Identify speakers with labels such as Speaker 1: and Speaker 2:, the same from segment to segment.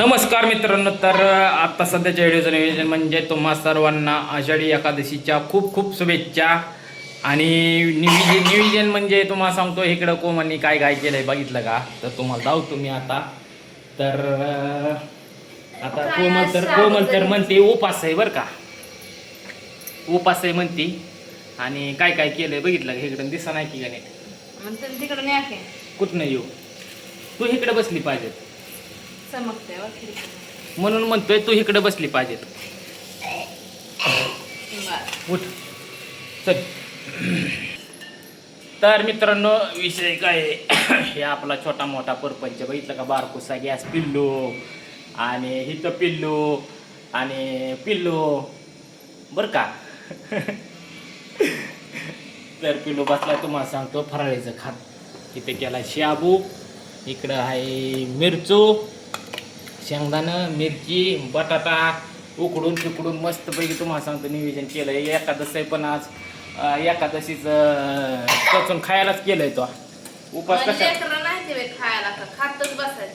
Speaker 1: नमस्कार मित्रांनो. तर आता सध्याच्या व्हिडिओचं नियोजन म्हणजे तुम्हा सर्वांना आषाढी एकादशीच्या खूप खूप शुभेच्छा. आणि नियोजन म्हणजे तुम्हाला सांगतो इकडं कोमांनी काय काय केलंय बघितलं का, तर तुम्हाला दावतो मी आता. तर आता कोमल तर म्हणते उपास आहे बरं का, उपास आहे म्हणते. आणि काय काय केलंय बघितलं का, इकडं दिसा नाही की गाणे
Speaker 2: तिकडे नाही
Speaker 1: कुठनं येऊ, तू इकडे बसली पाहिजे म्हणून म्हणतोय, तू इकडे बसली पाहिजेत. उठ चल. तर मित्रांनो विषय काय आहे, हे आपला छोटा मोठा परपंच बघितलं का, बारकुसा गॅस पिल्लू आणि हिथं पिल्लू आणि पिल्लू बर का. तर पिल्लू बसला तुम्हाला सांगतो फराळीचं खात. तिथे केला शाबू, इकडं आहे मिरचू, शेंगदाणं, मिरची, बटाटा उकडून तिकडून मस्तपैकी तुम्हाला सांगतो नियोजन केलं आहे. एकादश आहे पण आज एकादशीचं टचून खायलाच केलंय तो. उपास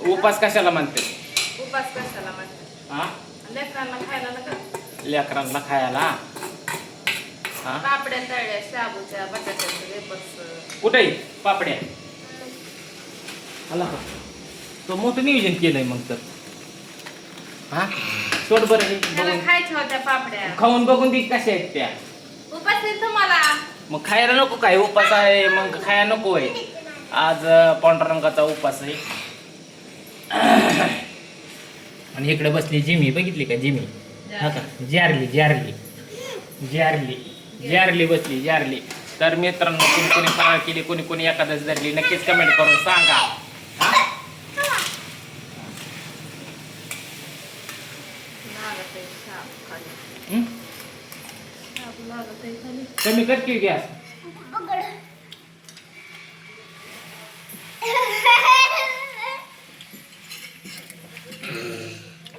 Speaker 1: उपास कशाला म्हणते,
Speaker 2: उपास कशाला म्हणते?
Speaker 1: हा,
Speaker 2: लेकरांना खायला नका.
Speaker 1: लेकरांना खायला. हा,
Speaker 2: पापड्या तळल्या, शाबूच्या, बटाट्याच्या वेपर्स.
Speaker 1: कुठे पापड्या आला का, तो मोठं नियोजन केलंय मग तर. हा सोड बरं,
Speaker 2: त्याला खायच्या होत्या पापड्या.
Speaker 1: खाऊन बघून ती कशा आहेत त्या.
Speaker 2: उपास आहे तुम्हाला.
Speaker 1: मग खायला नको काय, उपास आहे मग खायला नको आहे. आज पांडुरंगाचा उपास आहे. आणि इकडे बसली जिमी, बघितली का जिमी, हा का, जारली जारली जारली जारली बसली जारली. तर मित्रांनो कोणी कोणी फराळ केली, कोणी कोणी एकादश धरली, नक्कीच कमेंट करून सांगा. कमी कर की गॅस.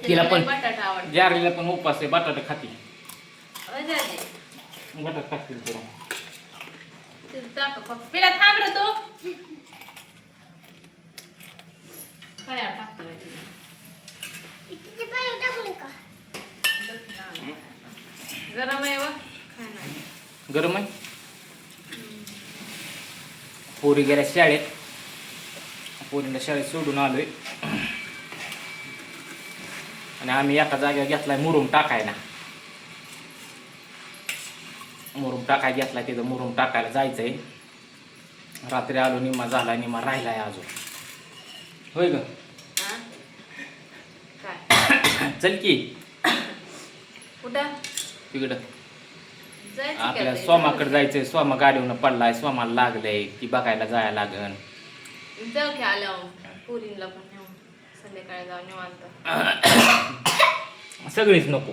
Speaker 1: तिला पण
Speaker 2: बटाटा आवडतो.
Speaker 1: जारलीला पण उपास आहे, बटाटा खाती,
Speaker 2: अजादी.
Speaker 1: बटाटा खातील तुला.
Speaker 2: तिथं टाक फक्त. पिला थांब रे तू. काय टाकतो रे तिला? गरम आहे व काय नाही.
Speaker 1: गरम आहे. पोरी गेल्या शाळेत, पोरीला शाळेत सोडून आलोय. आणि आम्ही एका जागेवर घेतलाय मुरुम टाकायला. मुरुम टाकायला घेतलाय, तिथं मुरुम टाकायला जायचंय. रात्री आलो, निम्मा झाला, निम्मा राहिलाय अजून. होय ग,
Speaker 2: हा? काय
Speaker 1: चल की
Speaker 2: कुठं
Speaker 1: तिकडं
Speaker 2: जायचं?
Speaker 1: आपल्या सोमाकडे जायचंय. सोमा गाडीवरून पडलाय, सोमाला लागलंय, ती बघायला जायला लागन.
Speaker 2: जाऊ की आल्यावर पुरीला पण नेऊन संध्याकाळी जाऊन निवांत.
Speaker 1: सगळीच नको,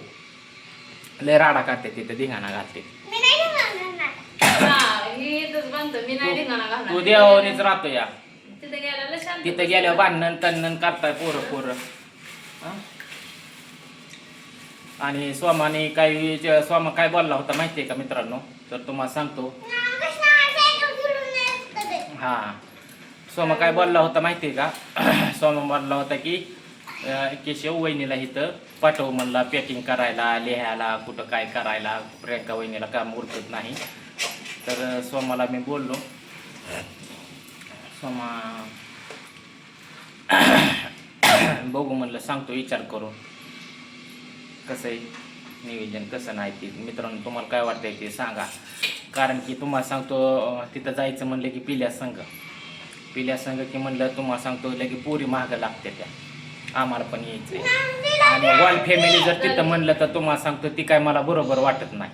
Speaker 1: लय राडा काढते तिथे, धिंगाणा घालते.
Speaker 2: ही इथंच बांधतो मी, नाही धिंगाणा घालणार.
Speaker 1: तू देवानीच राहतो या.
Speaker 2: तिथे गेल्याला शांत.
Speaker 1: तिथे गेल्यावर भांडण तन्नन करताय पोरं. आणि स्वामाने स्वामा काय बोलला होता माहितीये का मित्रांनो, तर तुम्हाला सांगतो. हा, स्वामा काय बोलला होता माहितीये का. स्वामा बोलला होता की केशव वहिनीला इथं पाठव म्हणला, पॅकिंग करायला, लिहायला, कुठं काय करायला. प्रियंका वहिनीला काम उरकत नाही. तर स्वामाला मी बोललो, सोमा बघू म्हणलं, सांगतो विचार करून कसं आहे नियोजन, कसं नाही ते. मित्रांनो तुम्हाला काय वाटतंय ते सांगा. कारण की तुम्हाला सांगतो तिथं जायचं म्हणलं की पिल्या संघ की म्हणलं तुम्हाला सांगतो लगे पोरी महाग लागते त्या. आम्हाला पण यायचं आहे. आणि वॉल फॅमिली जर तिथं म्हणलं तर तुम्हाला सांगतो ती काय मला बरोबर वाटत नाही.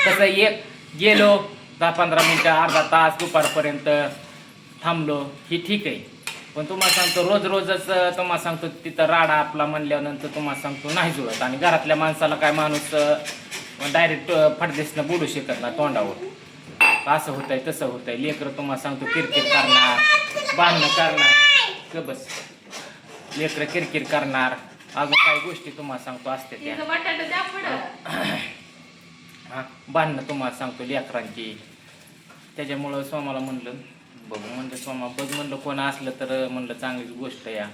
Speaker 1: कसं एक गेलो 10-15 मिनटं, अर्धा तास, दुपारपर्यंत थांबलो ही ठीक आहे. पण तुम्हाला सांगतो रोजच तुम्हाला सांगतो तिथं राडा आपला म्हणल्यानंतर तुम्हाला सांगतो नाही जुळत. आणि घरातल्या माणसाला काय माणूस डायरेक्ट फडदेसनं बोलू शकत नाही तोंडावर. असं होतंय तसं होतंय. लेकरं तुम्हाला सांगतो किरकिर करणार, बांधणं करणार, बस लेकरं किरकिर करणार, अजून काही गोष्टी तुम्हाला सांगतो असते त्या. हा, बांधणं तुम्हाला सांगतो लेकरांची. त्याच्यामुळं स्वामाला म्हणलं बघू, म्हणलं सोमा बघ, म्हणलं कोण असलं तर म्हणलं चांगलीच गोष्ट या.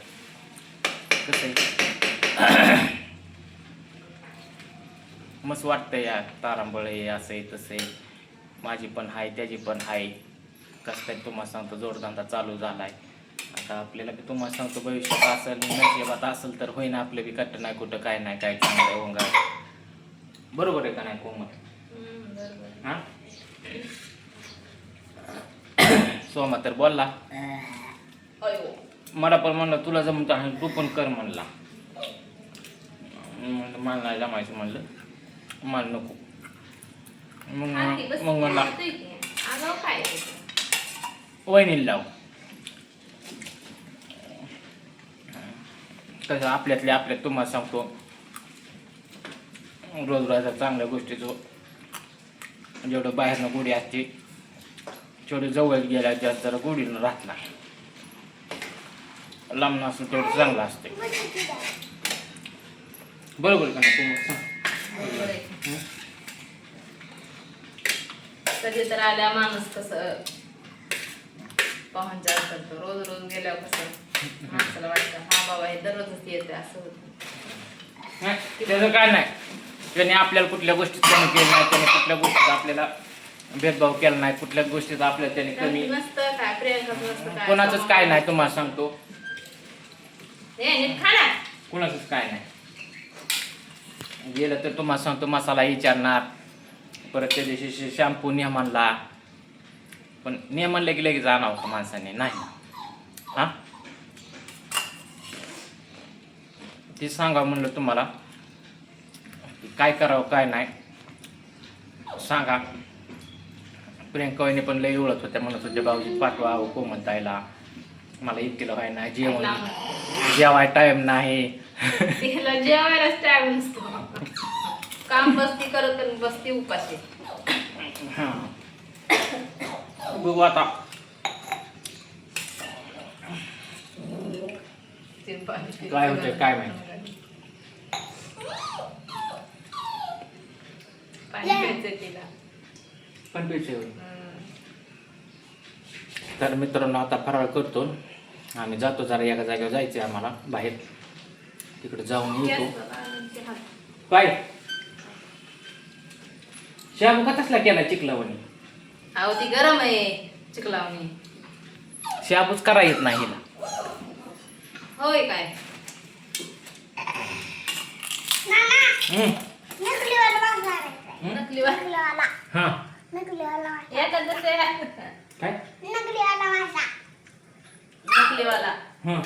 Speaker 1: कसं आहे मस्त वाटतं या तारांबळ आहे असं आहे तसं आहे. माझी पण आहे त्याची पण आहे. कसं काय तुम्हाला सांगतो जोडधंदा चालू झाला आहे. आता आपल्याला बी तुम्हाला सांगतो भविष्यात असेल नशिबात असेल तर होईना आपलं बी कट्ट नाही कुठं काय नाही काय चांगलं ओंगा. बरोबर आहे का नाही कोमल?
Speaker 2: बरोबर.
Speaker 1: हां सोमा तर बोलला
Speaker 2: अयो
Speaker 1: मला पण म्हणलं तुला जमत आहे तू पण कर म्हणला. म्हणलं मला नाही जमायचं म्हणलं मला नको. मग म्हणला
Speaker 2: आगाव काय
Speaker 1: वहिनीला लाव. कसं आपल्यातले आपल्यात तुम्हाला सांगतो रोज रोज चांगल्या गोष्टीचं जेवढं बाहेरनं गोडी असते तेवढं जवळ गेल्या जास्त जरा गोडीनं राहत नाही. लांब नसून तेवढं चांगलं असते. बरोबर का नाही तुम्हाला सांग?
Speaker 2: कधी तर आल्या माणूस कसं पाहुणचार करतो. रोज रोज गेल्यावर कसं माणसाला वाटतं हा बाबा हे दररोजच येते असं होतं.
Speaker 1: त्याचं काय नाही. त्याने आपल्याला कुठल्या गोष्टीत कमी केलं नाही. त्याने कुठल्या गोष्टीत आपल्याला भेदभाव केला नाही. कुठल्याच गोष्टीत आपल्याला त्याने कमी
Speaker 2: नसतं काय प्रियंकाच नसतं काय
Speaker 1: कोणाचंच काय नाही. तुम्हाला सांगतो
Speaker 2: नीट खा ना.
Speaker 1: कुणाचंच काय नाही. गेलं तर तुम्हाला सांगतो मसाला विचारणार. परत त्या दिवशी शॅम्पू ने म्हणला पण ने म्हणलं की लगेच आणावं का माणसाने नाही. हां ते सांगा म्हणलं तुम्हाला काय करावं काय नाही सांगा. प्रियंका वहिनी पण लई ओळख होत्या म्हणत होत्या भाऊजी पाठवा अहो कोमलताईला मला एकटीला व्हाय नाही जेवण जेवाय टाइम नाही.
Speaker 2: तिला जेवायलाच टाइम नसतो. काम बसती करत आणि बसती उपाशी.
Speaker 1: हां बघू आता काय होतंय काय माहिती.
Speaker 2: पाणी प्यायचं तिला.
Speaker 1: पण पैसे तर मित्रांनो आता फराळ करतो. आम्ही जातो जरा एका जागेवर जायचं आहे आम्हाला बाहेर तिकडे जाऊन येतो. काय शाबू का तसला केला चिखलावणी?
Speaker 2: अहो ती गरम आहे चिखलावणी.
Speaker 1: शाबूच करा येत नाही हिला.
Speaker 2: होय काय नकली
Speaker 1: हां काय
Speaker 2: नकलीवाला.
Speaker 1: हां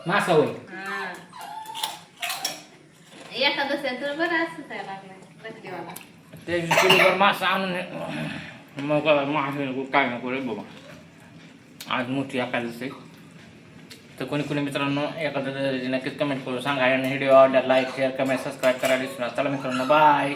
Speaker 1: मासा होय.
Speaker 2: एखादं तर बरं असं लागलाय नकलीवाला.
Speaker 1: त्या किलोभर मासा आणून मग मासे काय नको रे बाबा. आज मोठी एखादं तर कोणी कोणी मित्रांनो एखादं नक्कीच कमेंट करून सांगा. आणि व्हिडिओ आवडला लाईक शेअर कमेंट सबस्क्राईब करायला विसरू नका. चला मित्रांनो बाय.